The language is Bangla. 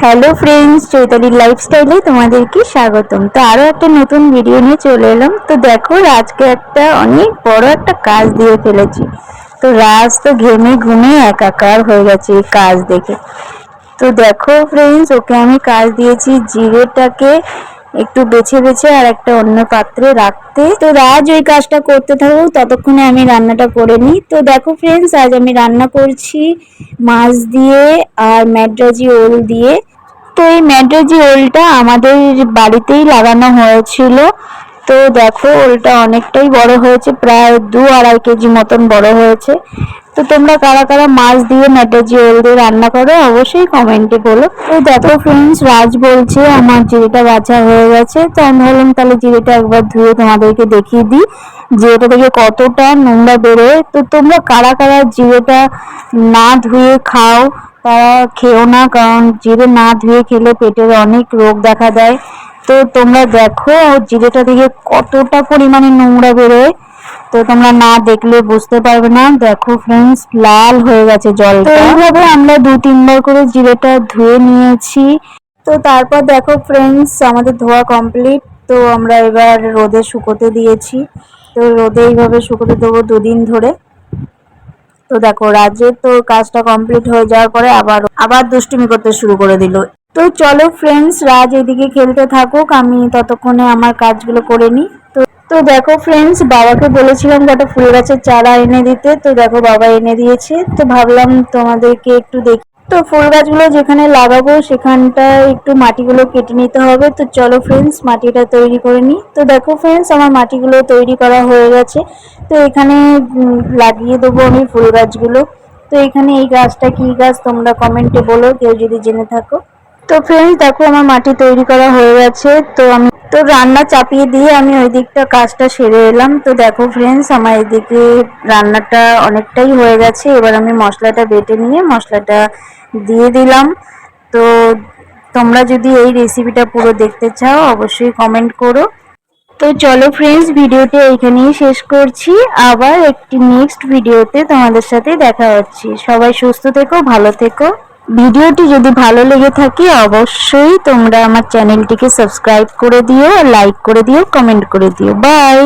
হ্যালো ফ্রেন্ডস, চৈতালির লাইফস্টাইলে তোমাদেরকে স্বাগতম। তো আরো একটা নতুন ভিডিও নিয়ে চলে এলাম। তো দেখো, আজকে একটা অনেক বড় একটা কাজ দিয়ে ফেলেছি। তো রাজ তো ঘেমে ঘুমে একাকার হয়ে গেছে এই কাজ দেখে। তো দেখো ফ্রেন্ডস, ওকে আমি কাজ দিয়েছি জিরেটাকে একটু বেছে বেছে আর একটা অন্য পাত্রে রাখতে। তো রাজ ওই কাজটা করতে থাকুক, ততক্ষণে আমি রান্নাটা করে নিই। তো দেখো ফ্রেন্ডস, আজ আমি রান্না করছি মাছ দিয়ে আর ম্যাড্রাজি ওল দিয়ে। তো এই ম্যাড্রাজি ওলটা আমাদের বাড়িতেই লাগানো হয়েছিল। তো দেখো, ওলটা অনেকটাই বড় হয়েছে, প্রায় 2-2.5 কেজি মতন বড় হয়েছে। তো তোমরা কারা কারা মাছ দিয়ে ম্যাড্রাজি ওল দিয়ে রান্না করো অবশ্যই কমেন্টে বলো। তো দেখো ফ্রেন্ডস, রাজ বলছে আমার জিরেটা বাছা হয়ে গেছে। তো আমি ভাবলাম তাহলে জিরেটা একবার ধুয়ে তোমাদেরকে দেখিয়ে দিই যে এটা থেকে কতটা নোংরা বেরোয়। তো তোমরা কারা কারা জিরেটা না ধুয়ে খাও তারা খেও না, কারণ জিরে না ধুয়ে খেলে পেটের অনেক রোগ দেখা দেয়। তো তোমরা দেখো জিরেটা থেকে কতটা পরিমাণে নোংরা বেরোয়। তো তোমরা না দেখলে বুঝতে পারবে না। দেখো ফ্রেন্ডস, লাল হয়ে গেছে জলটা। এইভাবে আমরা 2-3 বার করে জিরেটা ধুয়ে নিয়েছি। তো তারপর দেখো ফ্রেন্ডস, আমাদের ধোয়া কমপ্লিট। তো আমরা এবার রোদে শুকোতে দিয়েছি। তো রোদে এইভাবে শুকোতে দেবো 2 দিন ধরে। তো দেখো, রাজের তো কাজটা কমপ্লিট হয়ে যাওয়ার পরে আবার দুষ্টুমি করতে শুরু করে দিল। তো চলো ফ্রেন্ডস, রাজ এদিকে খেলতে থাকুক, আমি ততক্ষণে আমার কাজগুলো করে নিই। তো দেখো ফ্রেন্ডস, বাবাকে বলেছিলাম একটা ফুল গাছের চারা এনে দিতে। তো দেখো বাবা এনে দিয়েছে। তো ভাবলাম তোমাদেরকে একটু দেখি। তো ফুল গাছগুলো যেখানে লাগাবো সেখানটা একটু মাটিগুলো কেটে নিতে হবে। তো চলো ফ্রেন্ডস, মাটিটা তৈরি করে নিই। তো দেখো ফ্রেন্ডস, আমার মাটিগুলো তৈরি করা হয়ে গেছে। তো এখানে লাগিয়ে দেবো আমি ফুল গাছগুলো। তো এখানে এই গাছটা কি গাছ তোমরা কমেন্টে বলো, কেউ যদি জেনে থাকো। তো ফ্রেন্ডস দেখো, আমার মাটি তৈরি করা হয়ে গেছে। তো রান্না চাপিয়ে দিয়ে আমি ওই দিকটা কাজটা সেরে এলাম। তো দেখো ফ্রেন্ডস, আমার এদিকে রান্নাটা অনেকটাই হয়ে গেছে। এবার আমি মশলাটা বেটে নিয়ে মশলাটা দিয়ে দিলাম। তো তোমরা যদি এই রেসিপিটা পুরো দেখতে চাও অবশ্যই কমেন্ট করো। তো চলো ফ্রেন্ডস, ভিডিওটা এইখানেই শেষ করছি। আবার একটি নেক্সট ভিডিওতে তোমাদের সাথে দেখা হচ্ছে। সবাই সুস্থ থেকো, ভালো থেকো। ভিডিওটি যদি ভালো লেগে থাকে অবশ্যই তোমরা আমার চ্যানেলটিকে সাবস্ক্রাইব করে দিও, লাইক করে দিও, কমেন্ট করে দিও। বাই।